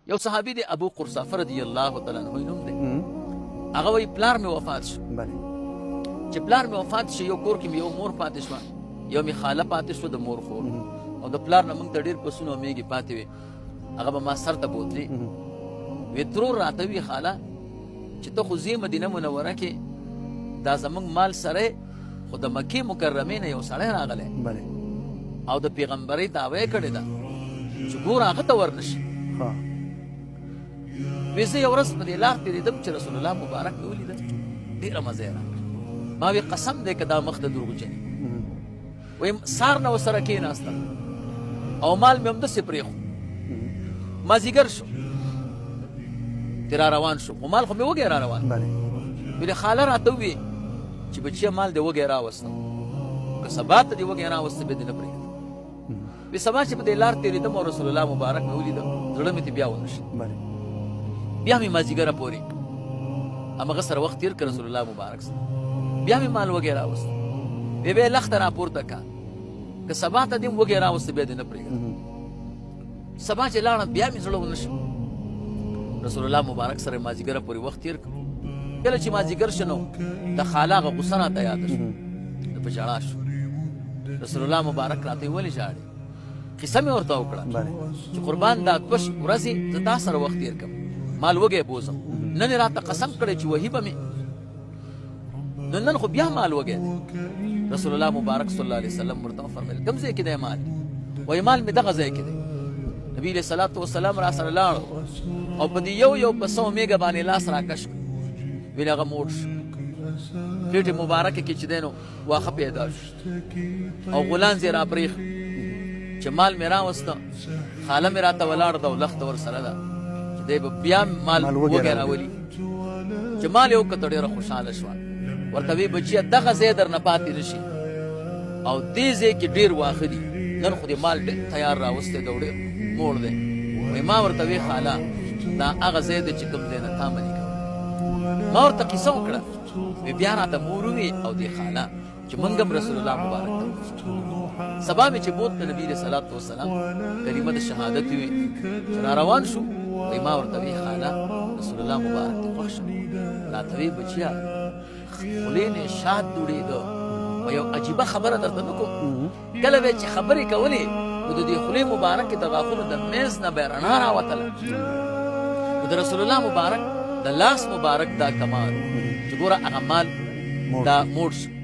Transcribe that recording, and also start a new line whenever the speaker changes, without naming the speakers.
یو صحابي دی ابو قرصافه رضی الله تعالی عنہ نوم دی هغه وایي پلار مې وفات شو چې پلار مې وفات شو یو کور کې مې یو مور پاتې شوه یو مې خاله پاتې شوه د مور خور او د پلار نه موږ ته ډېر پسونه او میږې پاتې وې هغه به ما سر ته بوتلې وی ترور راته وي خاله چې ته خو ځې مدینه منوره کې دا زموږ مال سره خو د مکې مکرمې نه یو سړی راغلی او د پیغمبرۍ دعوه یې کړې ده چې ګوره هغه ته ورنشي وی زه یو ورځ په دې لار تېرېدم چې رسول الله مبارک مې ولیده ډېره مزه یې راکړه ما وی قسم دی که دا مخ د دروغجنې ویم سار نه ورسره کېناستم او مال مې همداسې پرېښو مازدیګر شو چې را روان شو خو مال خو مې وږی را روان ویلې خاله راته وویې چې بچیه مال دې وږی راوستم که سبا ته دې وږی راوسته بیا دې نه پرېږدم وی سبا چې په دې لار تېرېدم او رسول الله مبارک مې ولیدم زړه مې ترې بیا ونشي بیا مې مازدیګره پورې همغه سره وخت تېر کړ رسول الله مبارک سره بیا مې مال وږی راوست وی بیا یې لخته راپورته کړه که سبا ته دې وږی راوسته بیا دې نه پرېږدم سبا چې لاړم بیا مې زړه ونه شو رسول الله مبارک سره مازدیګره پورې وخت تېر کړ کله چې مازدیګر شو نو د خاله هغه غوسه راته یاده شو د په ژړا شو رسول الله مبارک راته یې ولې ژاړې قصه مې ورته وکړه چې قربان دا دوه ورځې زه تا سره وخت تېر کړم مال وږی بوزم نن یې راته قسم کړی چې وهي به مې نو نن خو بیا مال وږی دی رسول الله مبارک صلی الله علیه وسلم ورته وفرمیل کوم ځای کې دی مال وایي مال مې دغه ځای کې دی نبی علیه صلات وسلام را سره لاړو او په دې یو په سوه میږه باندې لاس راکش کړ ویل هغه موړ شو پېټې مبارکه کې چې دی نو واښه پیدا شو او غولانځ یې راپرېښ چې مال مې راوسته خاله مې راته ولاړ ده او لخته ورسره ده چې دی به بیا مال وږی راولي چې مال یې وکته ډېره خوشحاله شوه ورته وی بچیه دغه ځای در نه پاتې نه شي او دې ځای کې ډېر واښه دي نن خو دې مال ډېر تیار راوستی ده او ډېر موړ دی وایي ما ورته وی خاله دا هغه ځای دی چې کوم ځای نه تا منې کوه ما ورته قصه وکړه وی بیا راته مور ووی او دې خاله چې موږ هم رسول الله مبارک ته سبا مې چې بوت د نبي علیه صلات وسلام کلمه د شهادت وي چې را روان شو وایي ما ورته وی خاله رسول الله مبارک ته خوښ شو راته وی بچیه خولې نه شات دوړېده و یو عجیبه خبره درته نه کوم کله به چې خبرې کولې نو د دې خولې مبارکې د غاښونو د میز نه به رڼا راوتله نو د رسول الله مبارک د لاس مبارک دا کمال چې ګوره هغه مال دا موړ شو